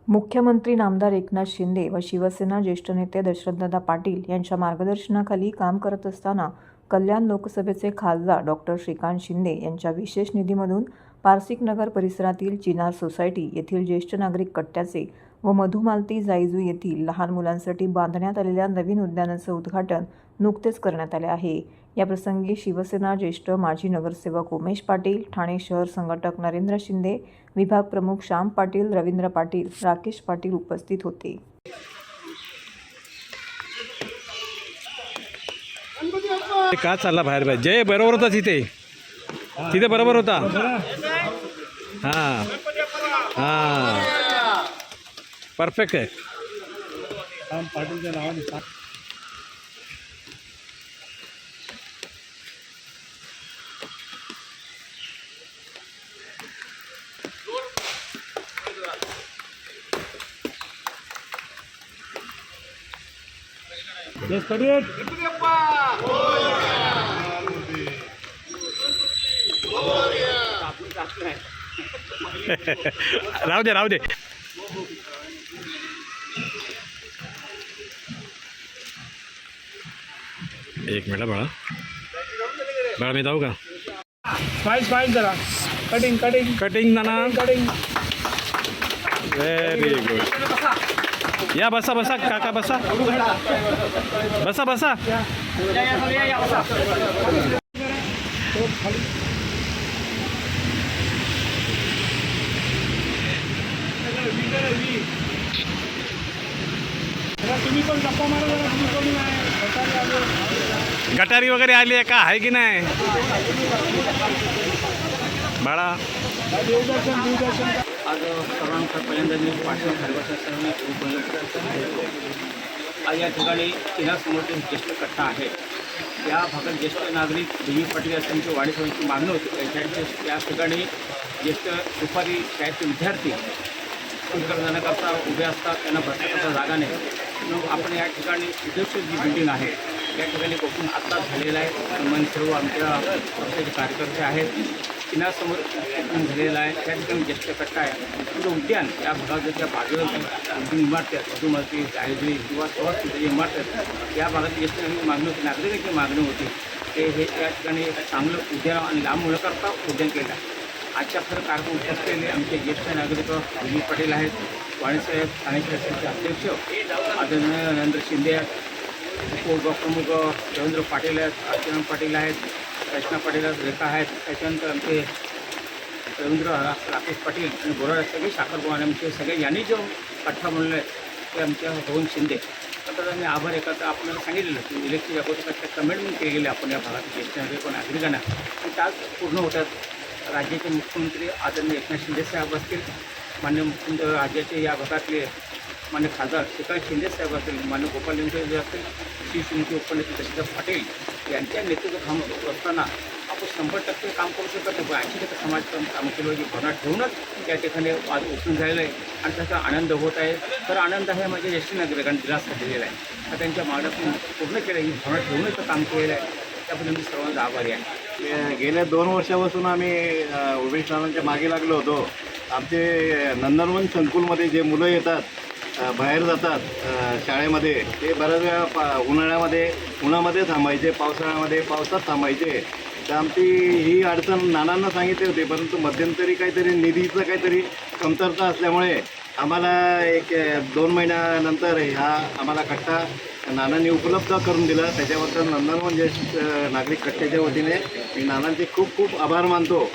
मुख्यमंत्री नामदार एकनाथ शिंदे व शिवसेना ज्येष्ठ नेते दशरथदादा पाटील यांच्या मार्गदर्शनाखाली काम करत असताना कल्याण लोकसभेचे खासदार डॉक्टर श्रीकांत शिंदे यांच्या विशेष निधीमधून पारसिक नगर परिसरातील चिनार सोसायटी येथील ज्येष्ठ नागरिक कट्ट्याचे व मधुमालती जाईजू येथील लहान मुलांसाठी बांधण्यात आलेल्या नवीन उद्यानाचे उद्घाटन नुकतेच करण्यात आले आहे। याप्रसंगी शिवसेना ज्येष्ठ माजी नगरसेवक उमेश पाटील, ठाणे शहर संघटक नरेंद्र शिंदे, विभाग प्रमुख श्याम पाटील, रवींद्र पाटील, राकेश पाटील उपस्थित होते। का चालला बाहेर बाहेर जय बरोबर होता तिथे तिथे बरोबर होता। हां हां परफेक्ट आहे। पाटीलच्या नावाने राहू दे राहू दे। एक मिनिट बाळा बाळा मी जाऊ का? स्माइल जरा कटिंग कटिंग कटिंग नाना कटिंग। Very good. या बसा बसा काका बसा बसा बसा। तुम्ही पण गप्पा मारा जरा, तुम्ही कोणी नाही गटारी वगैरे आली आहे का? आहे की नाही बाळा? देवदर्शन आज सर्वांचा पहिल्यांदा मी पाठवून आज या ठिकाणी चिनासमोरचे ज्येष्ठ कट्टा आहे। या भागात ज्येष्ठ नागरिक देवी पाटील यांची वाढीसोयीची मागणी होती। त्यांच्या या ठिकाणी ज्येष्ठ दुपारी शाळेचे विद्यार्थी संस्कार जाण्याकरता उभे असतात, त्यांना बसण्याकरता जागा नाही। म्हणून आपण या ठिकाणी उद्देश जी बिल्डिंग आहे या ठिकाणी बसून आत्ताच झालेला आहे। मन सर्व आमच्या पक्षाचे कार्यकर्ते आहेत। चिनासमोर झालेला आहे त्या ठिकाणी ज्येष्ठ कट्टा आहे। म्हणजे उद्यान या भागाच्या बाजूला इमारती आहेत, मधुमालती जायजू किंवा सहज इमारती आहेत। या भागात ज्येष्ठ मागणी होती, नागरिकांची मागणी होती ते हे या ठिकाणी चांगलं उद्यान आणि लांब न करता उद्यान केलं आहे। आजच्या खरं कार्यक्रम उपस्थित आमचे ज्येष्ठ नागरिक देवी पाटील आहेत, वाणीसाहेब ठाणे शहराचे अध्यक्ष आदरणीय नरेंद्र शिंदे आहेत, उपप्रमुख रवींद्र पाटील आहेत, अर्चना पाटील आहेत, रचना पाटील आहेत, रेखा आहेत, त्याच्यानंतर आमचे रवींद्र राकेश पाटील आणि बोरा सगळे साखरबान आमचे सगळे यांनी जो कट्टा म्हणलं आहे ते आमच्या रोहन शिंदे। तर आम्ही आभार एखादा आपल्याला सांगितलेलं की इलेक्शन अगोदर कमेंटमेंट केलेले आपण या भागात ज्येष्ठ नागरिक नागरिकांना आणि त्याच पूर्ण होतात। राज्याचे मुख्यमंत्री आदरणीय एकनाथ शिंदे साहेब असतील, मान्य मुख्यमंत्री राज्याचे या भागातले मान्य खासदार श्रीकांत शिंदे साहेब असतील, मान्य गोपाल लिंगे असतील, शिवसेनेचे उपनेते दशरथ पाटील यांच्या नेतृत्व असताना आपण 100% काम करू शकत नाही, 80% समाज काम केलं ही भावना ठेवूनच या ठिकाणी आज उचलून झालेलं आहे आणि त्याचा आनंद होत आहे। तर आनंद आहे म्हणजे ज्येष्ठ नागरिकांनी दिलासा दिलेला आहे। तर त्यांच्या मागण्या पूर्ण केलं ही भावना ठेवूनच काम केलेलं आहे, त्याबद्दल मी सर्वांचा आभारी आहे। गेल्या 2 वर्षापासून आम्ही उमेश नानांच्या मागे लागलो होतो। आमचे नंदनवन संकुलमध्ये जे मुलं येतात, बाहेर जातात शाळेमध्ये, ते बऱ्याच वेळा उन्हामध्ये थांबायचे, पावसाळ्यामध्ये पावसात थांबायचे। तर आमची ही अडचण नानांना सांगितली होती, परंतु मध्यंतरी काहीतरी निधीचं काहीतरी कमतरता असल्यामुळे आम्हाला 1-2 महिन्यानंतर आम्हाला कट्टा नानांनी उपलब्ध करून दिला। त्याच्याबद्दल नंदनवन ज्येष्ठ नागरिक कट्ट्याच्या वतीने मी नानांचे खूप खूप आभार मानतो।